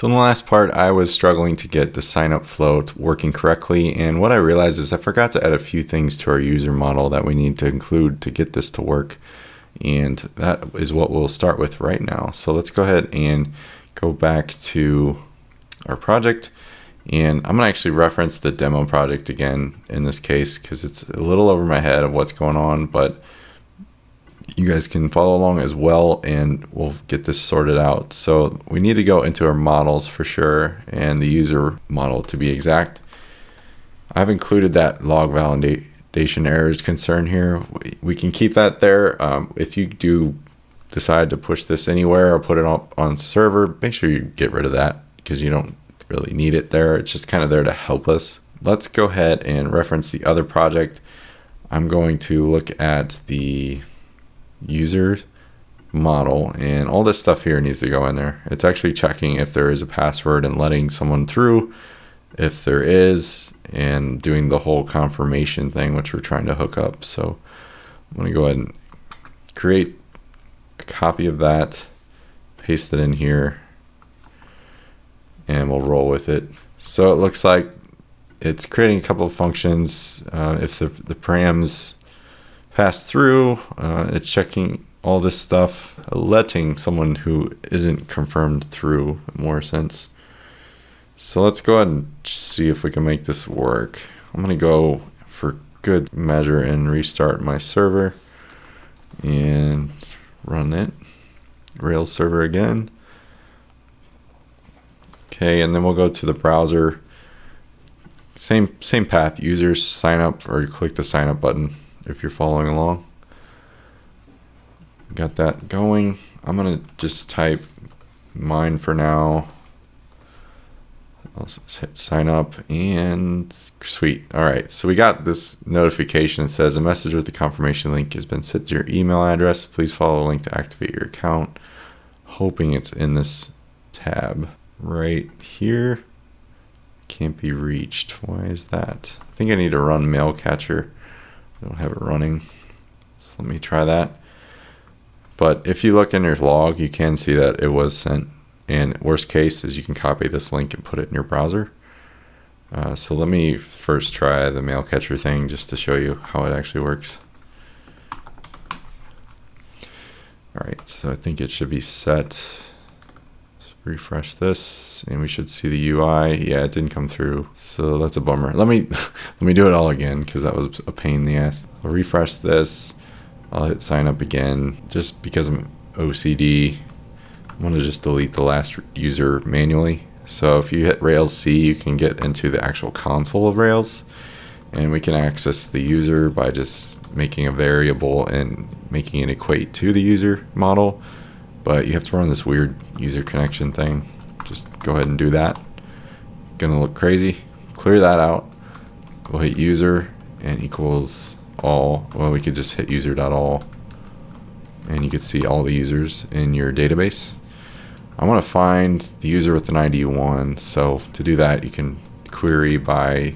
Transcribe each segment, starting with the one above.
So in the last part, I was struggling to get the sign up flow working correctly, and what I realized is I forgot to add a few things to our user model that we need to include to get this to work, and that is what we'll start with right now. So let's go ahead and go back to our project, and I'm gonna actually reference the demo project again in this case because it's a little over my head of what's going on, but you guys can follow along as well and we'll get this sorted out. So we need to go into our models for sure, and the user model to be exact. I've included that log validation errors concern here. We can keep that there. If you do decide to push this anywhere or put it on server, make sure you get rid of that because you don't really need it there. It's just kind of there to help us. Let's go ahead and reference the other project. I'm going to look at the user model, and all this stuff here needs to go in there. It's actually checking if there is a password and letting someone through if there is, and doing the whole confirmation thing which we're trying to hook up. So I'm going to go ahead and create a copy of that, paste it in here, and we'll roll with it. So it looks like it's creating a couple of functions. If the params pass through, it's checking all this stuff, letting someone who isn't confirmed through, more sense. So let's go ahead and see if we can make this work. I'm gonna go for good measure and restart my server and run it, Rails server again. Okay, and then we'll go to the browser. Same path, users sign up, or click the sign up button if you're following along. Got that going. I'm gonna just type mine for now. I'll hit sign up, and sweet. All right, so we got this notification that says a message with the confirmation link has been sent to your email address. Please follow the link to activate your account. Hoping it's in this tab right here. Can't be reached. Why is that? I think I need to run mail catcher. I don't have it running, so let me try that. But if you look in your log, you can see that it was sent, and worst case is you can copy this link and put it in your browser. So let me first try the mail catcher thing just to show you how it actually works. All right, so I think it should be set. Let's refresh this and we should see the UI. Yeah, it didn't come through, so that's a bummer. Let me do it all again because that was a pain in the ass. I'll refresh this. I'll hit sign up again just because I'm OCD. I want to just delete the last user manually. So if you hit Rails C, you can get into the actual console of Rails, and we can access the user by just making a variable and making it equate to the user model. But you have to run this weird user connection thing. Just go ahead and do that. Gonna look crazy. Clear that out. We'll hit user and equals all. Well, we could just hit user.all, and you can see all the users in your database. I want to find the user with an ID 1. So to do that, you can query by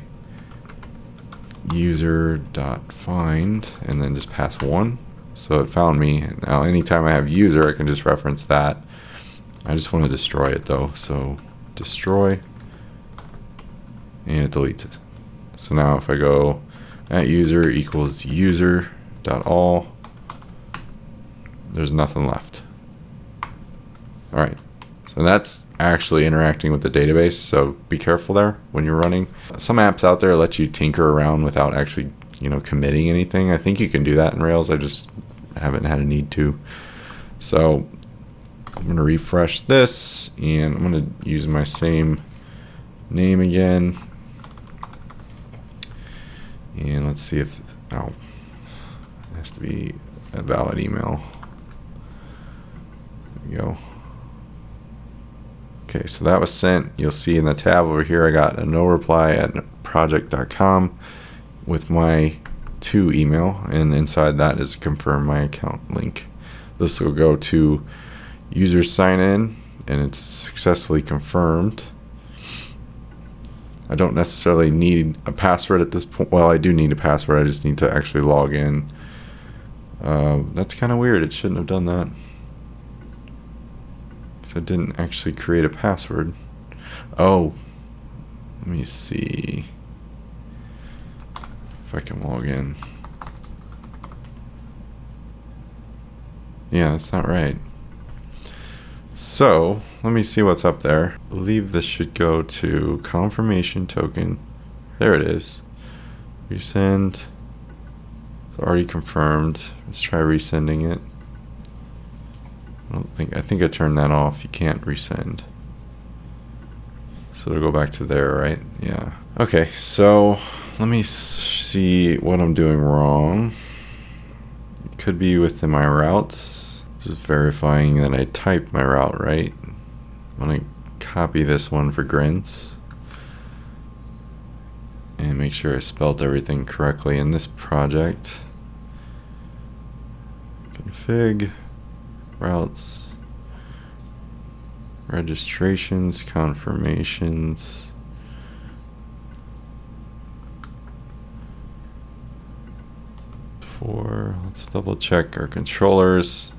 user.find and then just pass 1. So it found me. Now anytime I have user, I can just reference that. I just want to destroy it though. So destroy, and it deletes it. So now if I go at user equals user.all, there's nothing left. All right, so that's actually interacting with the database, so be careful there when you're running. Some apps out there let you tinker around without actually, committing anything. I think you can do that in Rails. I just haven't had a need to. So I'm gonna refresh this, and I'm gonna use my same name again. And let's see if, it has to be a valid email. There we go. Okay, so that was sent. You'll see in the tab over here, I got a no reply at projekt.com with my to email, and inside that is confirm my account link. This will go to user sign in, and it's successfully confirmed. I don't necessarily need a password at this point. Well, I do need a password. I just need to actually log in. That's kind of weird. It shouldn't have done that. I didn't actually create a password. Oh, let me see if I can log in. Yeah, that's not right. So let me see what's up there. I believe this should go to confirmation token. There it is. Resend. It's already confirmed. Let's try resending it. I think I turned that off. You can't resend. So it'll go back to there, right? Yeah. Okay, so let me see what I'm doing wrong. It could be within my routes. Just verifying that I typed my route right. I'm gonna copy this one for grins and make sure I spelled everything correctly in this project. Config, routes, registrations, confirmations. Let's double check our controllers.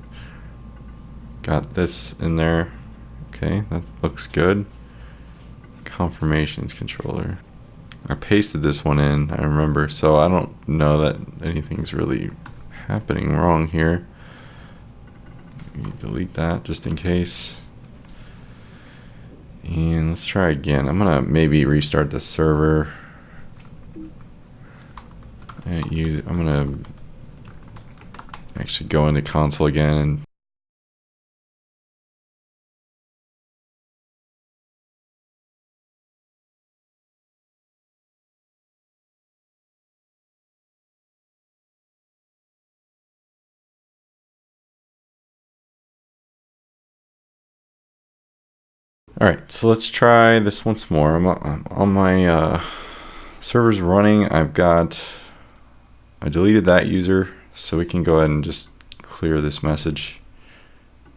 Got this in there. Okay, that looks good. Confirmations controller. I pasted this one in, I remember, so I don't know that anything's really happening wrong here. Let me delete that just in case. And let's try again. I'm gonna maybe restart the server. I'm gonna actually go into console again and all right, so let's try this once more. I'm on my server's running. I deleted that user, so we can go ahead and just clear this message.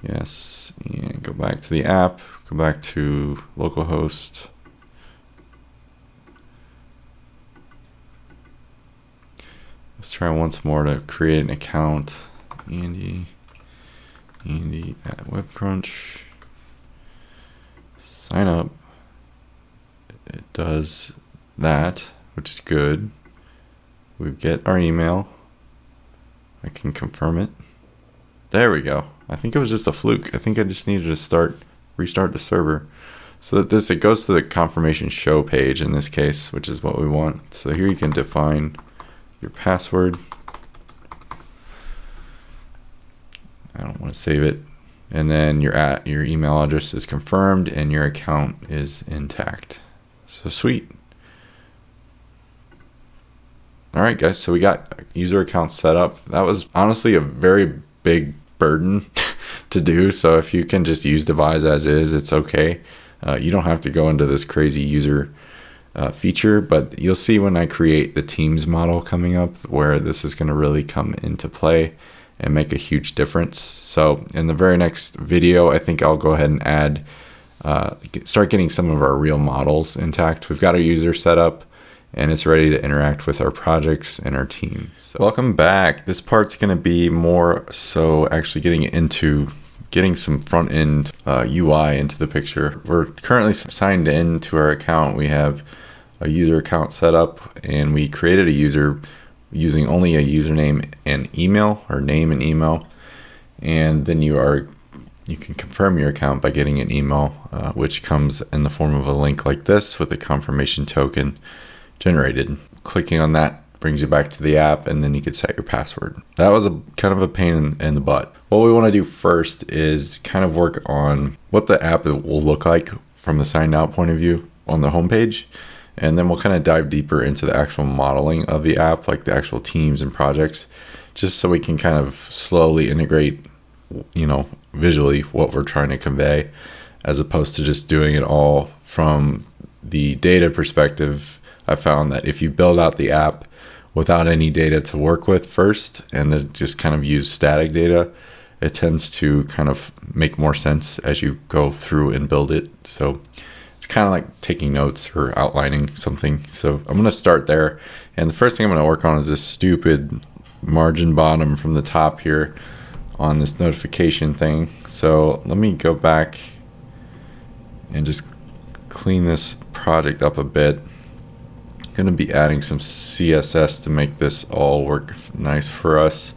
Yes, and go back to the app, go back to localhost. Let's try once more to create an account. Andy at WebCrunch. Sign up. It does that, which is good. We get our email. I can confirm it. There we go. I think it was just a fluke. I think I just needed to restart the server. So that it goes to the confirmation show page in this case, which is what we want. So here you can define your password. I don't want to save it. And then your email address is confirmed and your account is intact. So sweet. All right, guys, so we got user accounts set up. That was honestly a very big burden to do. So if you can just use Devise as is, it's okay. You don't have to go into this crazy user feature, but you'll see when I create the Teams model coming up where this is going to really come into play and make a huge difference. So in the very next video, I think I'll go ahead and start getting some of our real models intact. We've got our user set up and it's ready to interact with our projects and our team. So welcome back. This part's going to be more so actually getting some front end UI into the picture. We're currently signed in to our account. We have a user account set up and we created a user using only a username and email, or name and email. And then you can confirm your account by getting an email, which comes in the form of a link like this with a confirmation token generated. Clicking on that brings you back to the app, and then you can set your password. That was kind of a pain in the butt. What we want to do first is kind of work on what the app will look like from the signed out point of view on the homepage. And then we'll kind of dive deeper into the actual modeling of the app, like the actual teams and projects, just so we can kind of slowly integrate, visually what we're trying to convey, as opposed to just doing it all from the data perspective. I found that if you build out the app without any data to work with first, and then just kind of use static data, it tends to kind of make more sense as you go through and build it. So it's kind of like taking notes or outlining something. So I'm going to start there. And the first thing I'm going to work on is this stupid margin bottom from the top here on this notification thing. So let me go back and just clean this project up a bit. Going to be adding some CSS to make this all work nice for us.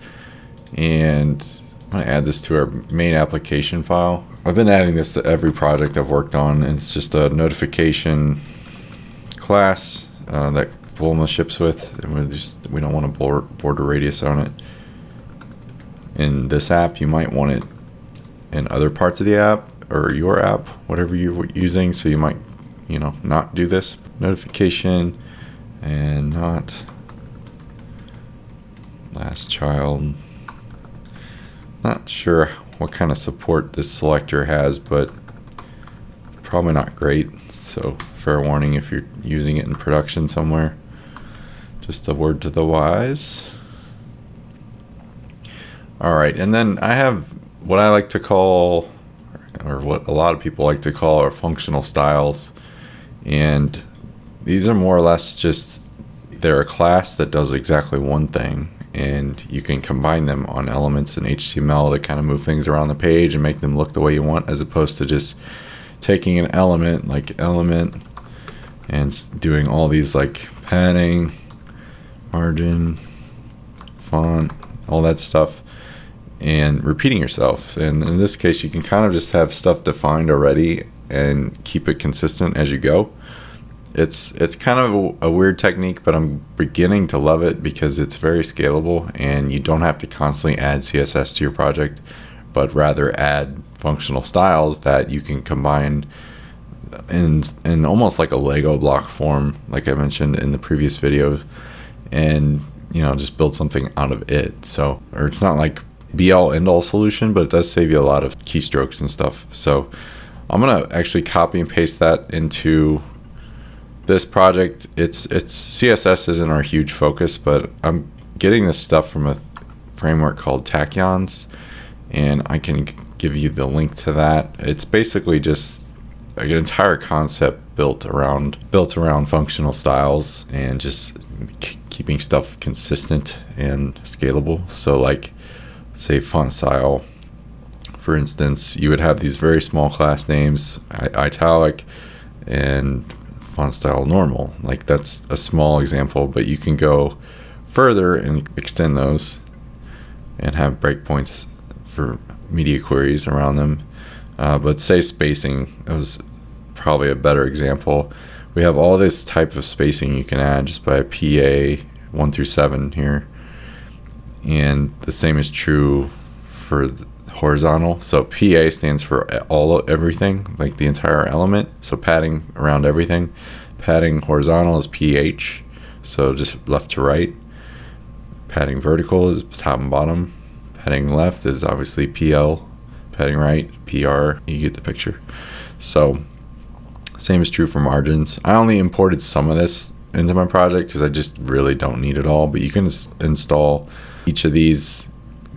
And I'm going to add this to our main application file. I've been adding this to every project I've worked on, and it's just a notification class that Bulma ships with, and we don't want a border radius on it. In this app, you might want it in other parts of the app or your app, whatever you're using, so you might, not do this. Notification and not last child. Not sure what kind of support this selector has, but probably not great. So fair warning if you're using it in production somewhere. Just a word to the wise. All right, and then I have what I like to call, or what a lot of people like to call, are functional styles. And these are more or less just, they're a class that does exactly one thing, and you can combine them on elements in HTML to kind of move things around the page and make them look the way you want, as opposed to just taking an element like element and doing all these like padding, margin, font, all that stuff, and repeating yourself. And in this case, you can kind of just have stuff defined already and keep it consistent as you go. It's kind of a weird technique, but I'm beginning to love it because it's very scalable, and you don't have to constantly add CSS to your project, but rather add functional styles that you can combine in almost like a Lego block form, like I mentioned in the previous video, and just build something out of it. So, or it's not like be all end all solution, but it does save you a lot of keystrokes and stuff. So I'm gonna actually copy and paste that into this project. It's CSS isn't our huge focus, but I'm getting this stuff from a framework called Tachyons, and I can give you the link to that. It's basically just an entire concept built around functional styles and just keeping stuff consistent and scalable. So like, say font style, for instance, you would have these very small class names, italic and font style normal. Like, that's a small example, but you can go further and extend those and have breakpoints for media queries around them. But say spacing, that was probably a better example. We have all this type of spacing you can add just by PA 1 through 7 here. And the same is true for horizontal. So PA stands for everything, like the entire element. So padding around everything. Padding horizontal is PH, so just left to right. Padding vertical is top and bottom. Padding left is obviously PL. Padding right, PR. You get the picture. So same is true for margins. I only imported some of this into my project because I just really don't need it all, but you can install each of these,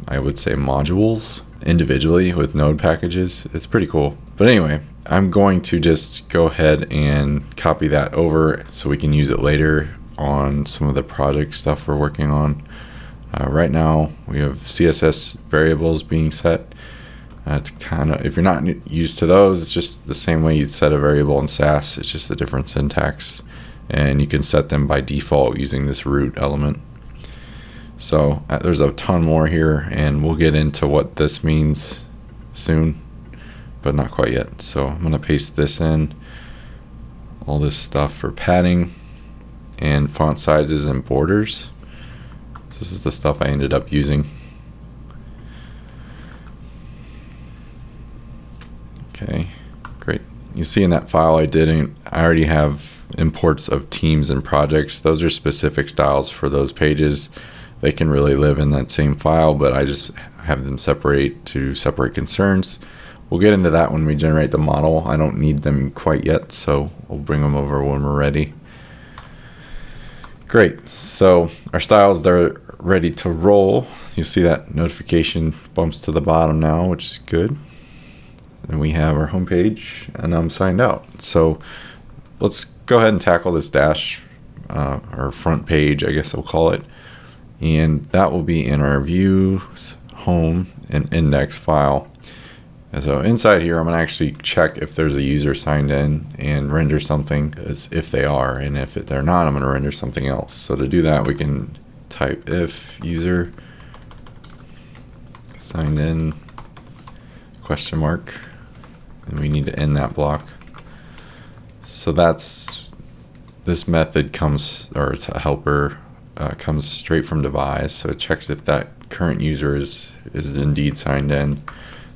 I would say, modules individually with node packages. It's pretty cool. But anyway, I'm going to just go ahead and copy that over so we can use it later on some of the project stuff we're working on. Right now we have CSS variables being set. It's kind of, if you're not used to those, it's just the same way you'd set a variable in Sass. It's just a different syntax, and you can set them by default using this root element. So there's a ton more here, and we'll get into what this means soon, but not quite yet. So I'm going to paste this in, all this stuff for padding and font sizes and borders. This is the stuff I ended up using. Okay, great. You see in that file I already have imports of teams and projects. Those are specific styles for those pages. They can really live in that same file, but I just have them separate to separate concerns. We'll get into that when we generate the model. I don't need them quite yet, so we'll bring them over when we're ready. Great, so our styles, they're ready to roll. You see that notification bumps to the bottom now, which is good. And we have our home page, and I'm signed out. So let's go ahead and tackle this dash, or front page, I guess I'll call it. And that will be in our views, home, and index file. And so inside here, I'm going to actually check if there's a user signed in and render something as if they are. And if they're not, I'm going to render something else. So to do that, we can type if user signed in question mark, and we need to end that block. So this method comes, or it's a helper, comes straight from Devise. So it checks if that current user is indeed signed in.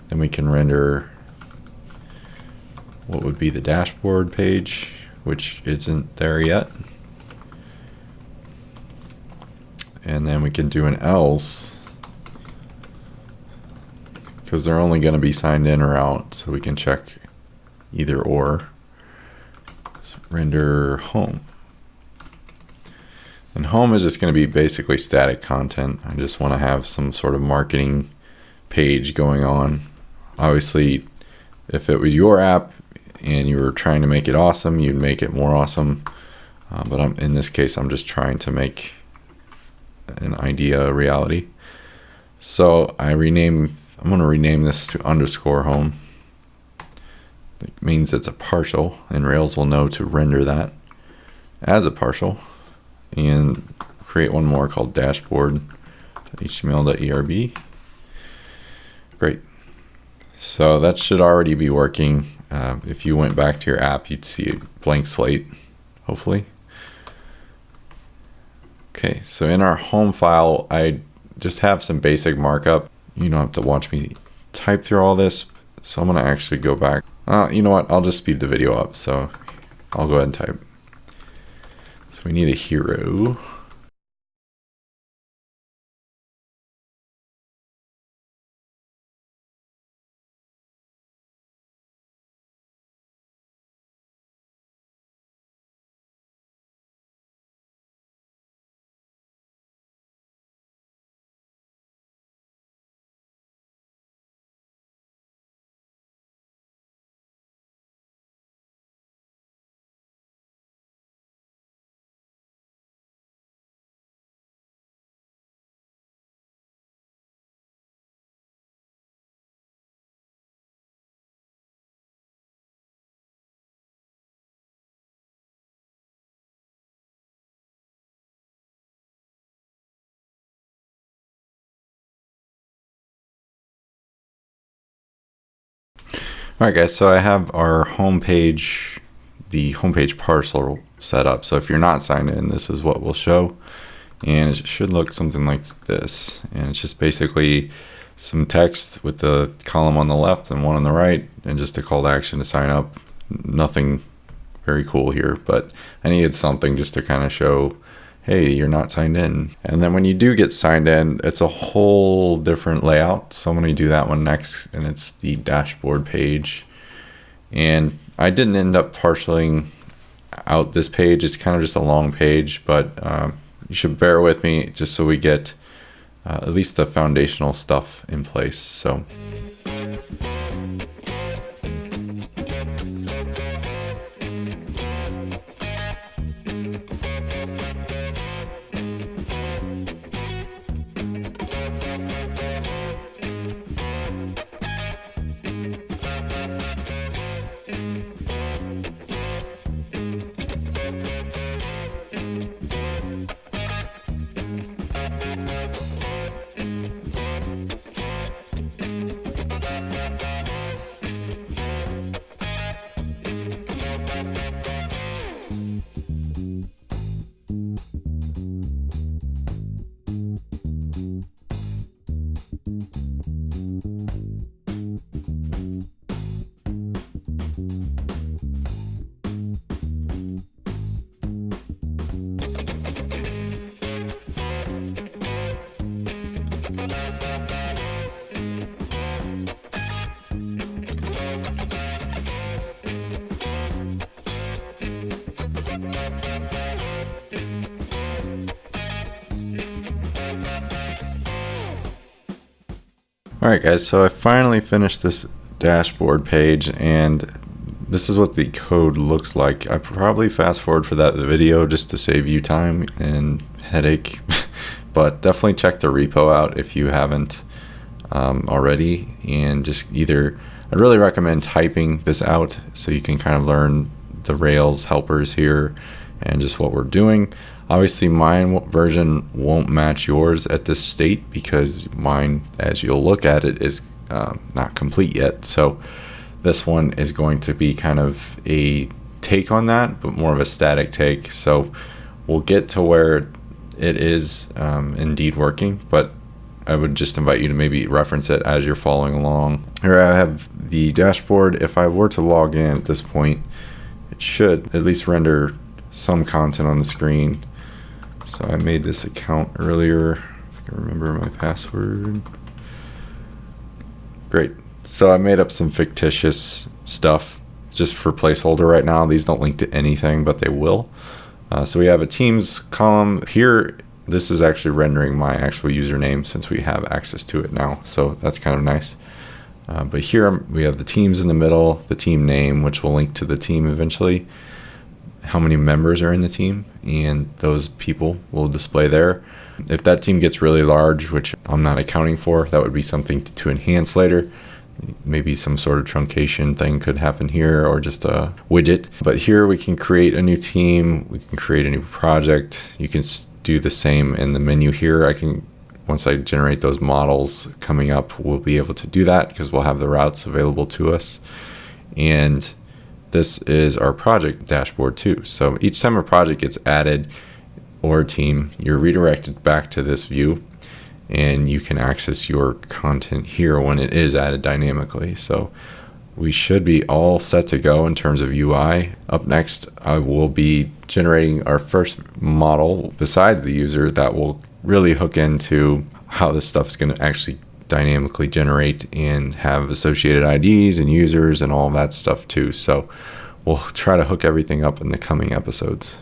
Then we can render what would be the dashboard page, which isn't there yet. And then we can do an else, because they're only going to be signed in or out, so we can check either or. So render home. And home is just going to be basically static content. I just want to have some sort of marketing page going on. Obviously, if it was your app and you were trying to make it awesome, you'd make it more awesome. But in this case, I'm just trying to make an idea a reality. So I'm going to rename this to _home. It means it's a partial, and Rails will know to render that as a partial. And create one more called dashboard.html.erb. Great. So that should already be working. If you went back to your app, you'd see a blank slate, hopefully. Okay, so in our home file, I just have some basic markup. You don't have to watch me type through all this. So I'm going to actually go back. You know what? I'll just speed the video up. So I'll go ahead and type. So we need a hero. All right, guys, so I have our homepage, the homepage parcel set up. So if you're not signed in, this is what will show. And it should look something like this. And it's just basically some text with the column on the left and one on the right, and just a call to action to sign up. Nothing very cool here, but I needed something just to kind of show, hey, you're not signed in. And then when you do get signed in, it's a whole different layout. So I'm going to do that one next, and it's the dashboard page. And I didn't end up parceling out this page. It's kind of just a long page, but you should bear with me just so we get at least the foundational stuff in place. So. Alright guys, so I finally finished this dashboard page, and this is what the code looks like. I probably fast forward for that video just to save you time and headache, but definitely check the repo out if you haven't already, and just either, I I'd really recommend typing this out so you can kind of learn the Rails helpers here and just what we're doing. Obviously, mine version won't match yours at this state because mine, as you'll look at it, is not complete yet. So this one is going to be kind of a take on that, but more of a static take. So we'll get to where it is indeed working, but I would just invite you to maybe reference it as you're following along. Here I have the dashboard. If I were to log in at this point, it should at least render some content on the screen. So I made this account earlier. If I can remember my password. Great. So I made up some fictitious stuff just for placeholder right now. These don't link to anything, but they will. So we have a teams column here. This is actually rendering my actual username since we have access to it now. So that's kind of nice. But here we have the teams in the middle, the team name, which will link to the team eventually, how many members are in the team, and those people will display there. If that team gets really large, which I'm not accounting for, that would be something to enhance later. Maybe some sort of truncation thing could happen here, or just a widget. But here we can create a new team, we can create a new project. You can do the same in the menu here. Once I generate those models coming up, we'll be able to do that because we'll have the routes available to us. And this is our project dashboard too. So each time a project gets added or a team, you're redirected back to this view, and you can access your content here when it is added dynamically. So we should be all set to go in terms of UI. Up next, I will be generating our first model besides the user that will really hook into how this stuff is going to actually dynamically generate and have associated IDs and users and all that stuff too. So we'll try to hook everything up in the coming episodes.